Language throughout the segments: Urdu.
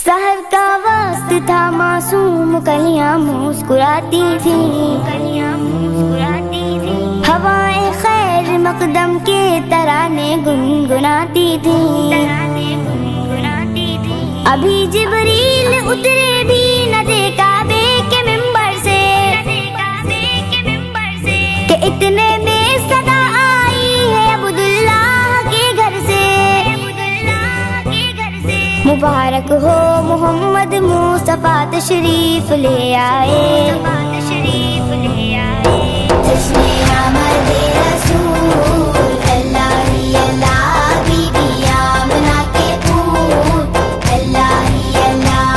سحر کا وقت تھا، معصوم کلیاں مسکراتی تھیں، ہوائیں خیر مقدم کے ترانے گنگناتی تھیں۔ ابھی جبریل اترے بھی نہ تھے کعبے کے ممبر سے کہ اتنے میں صدا آئی ہے عبداللہ کے گھر سے۔ مبارک ہو محمد مصطفیٰ تشریف لے آئے، جشن آمد رسول اللہ ہی اللہ، بی بی آمنہ کے پھول اللہ ہی اللہ،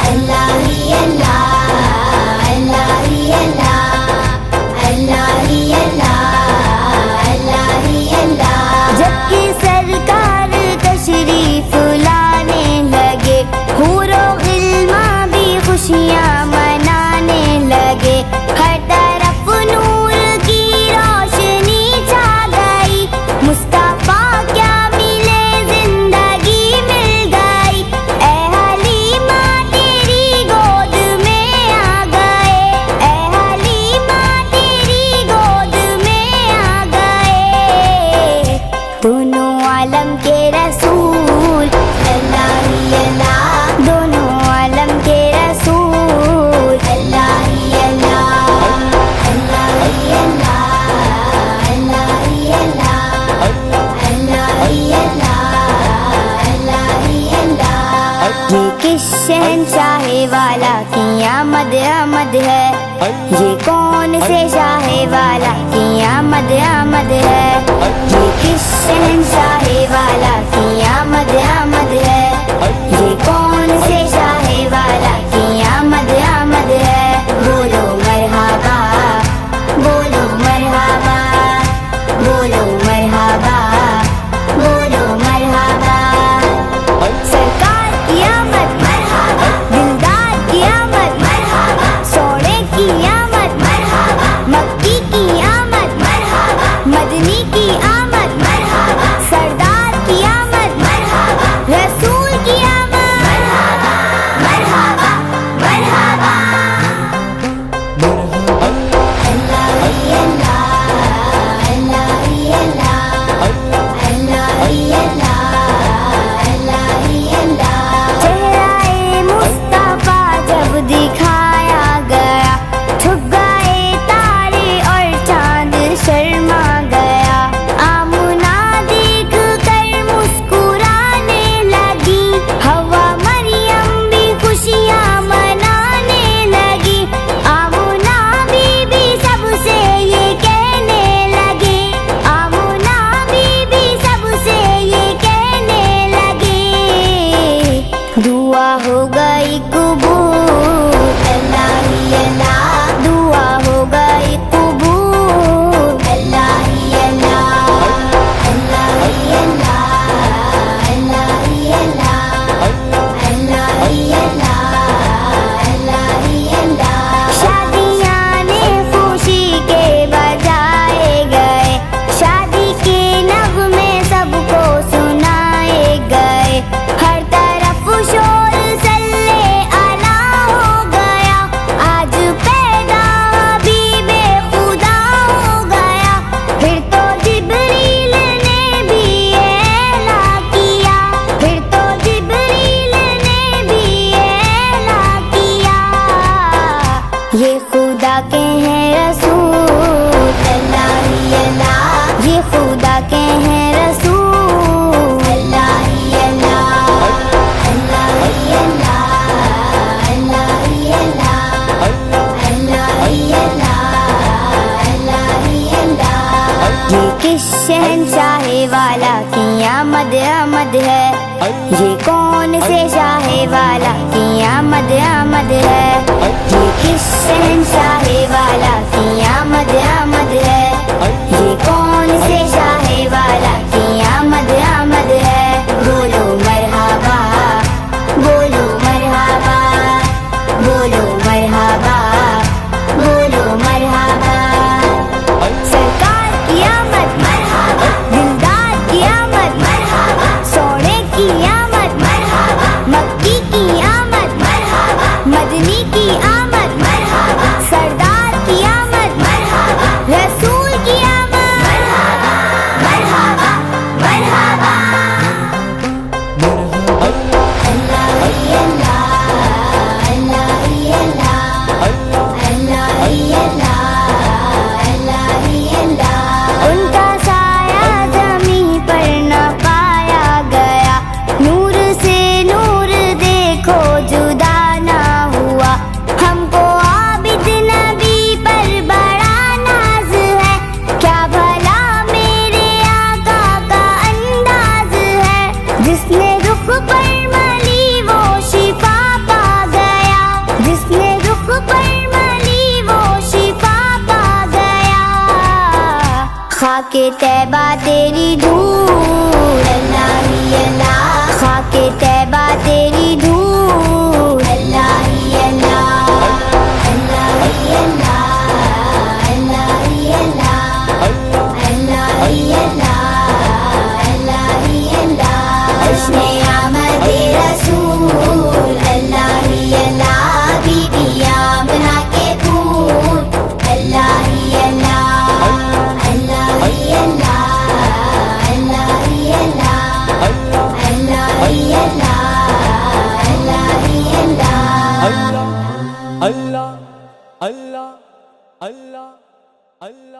اللہ ہی اللہ، اللہ ہی اللہ، اللہ ہی اللہ، اللہ ہی اللہ۔ جب کہ سرکار تشریف لانے لگے، حور و غلمان بھی خوشیاں منانے لگے، ہر طرف نور کی روشنی چھا گئی، مصطفیٰ کیا ملے زندگی مل گئی، اے حلیمہ تیری گود میں آ گئے، اے حلیمہ تیری گود میں آ گئے، دونوں عالم کے رسول اللہ ہی اللہ، دونوں عالم کے رسول اللہ ہی اللہ، اللہ ہی اللہ، اللہ ہی اللہ، اللہ ہی اللہ، اللہ ہی اللہ۔ یہ کس شہنشاہ والا کی آمد آمد ہے، یہ کون سے شاہ والا کی آمد آمد ہے، یہ کس شہنشاہ والا کی آمد آمد ہے، یہ کون سے شاہ والا کی آمد آمد ہے۔ بولو مرحبا، بولو مرحبا، بولو مرحبا، بولو مرحبا، سرکار کی آمد مرحبا، دلدار کی آمد مرحبا، سونے کی آمد مرحبا، مکی کی آمد مرحبا، مدنی کی آمد مرحبا، سردار کی آمد مرحبا، رسول کی آمد مرحبا، مرحبا، مرحبا، اللہ ہی اللہ، اللہ ہی اللہ، اللہ ہی اللہ، اللہ ہی اللہ۔ چہرہ مصطفیٰ جب دکھایا گیا، چھپ گئے تارے اور چاند شرما گیا، آمنہ دیکھ کر مسکرانے لگی، ہوا مریم بھی خوشیاں منانے لگی، آمنہ بی بی سب سے یہ کہنے لگی، آمنہ بی بی سب سے یہ کہنے لگی، دعا ہو گئی قبول اللہ ہی اللہ، دعا ہو گئی قبول اللہ ہی اللہ، اللہ ہی اللہ، اللہ ہی اللہ، اللہ ہی اللہ، اللہ ہی اللہ۔ شادیاں نے خوشی کے بجائے گئے، شادی کے نغمے سب کو سنائے گئے، ہر طرف شور صلی علی ہو گیا، آج پیدا حبیب خدا ہو گیا، پھر تو جبریل نے بھی اعلان کیا، پھر تو جبریل نے بھی اعلان کیا، یہ خدا کے ہیں رسول اللہ ہی اللہ، یہ خدا کے ہیں رسول اللہ ہی اللہ، اللہ ہی اللہ، اللہ ہی اللہ، اللہ ہی اللہ، اللہ ہی اللہ۔ یہ کس شہنشاہ والا کی آمد آمد ہے، یہ کون سے شاہ والا کی آمد آمد ہے، یہ کس شہنشاہ والا کی آمد آمد ہے، یہ کون سے شاہ والا کی آمد آمد ہے۔ بولو مرحبا، بولو مرحبا، بولو مرحبا، بولو مرحبا، سرکار کی آمد مرحبا، دلدار کی آمد مرحبا، سونے کی آمد مرحبا، مکی کی اللہ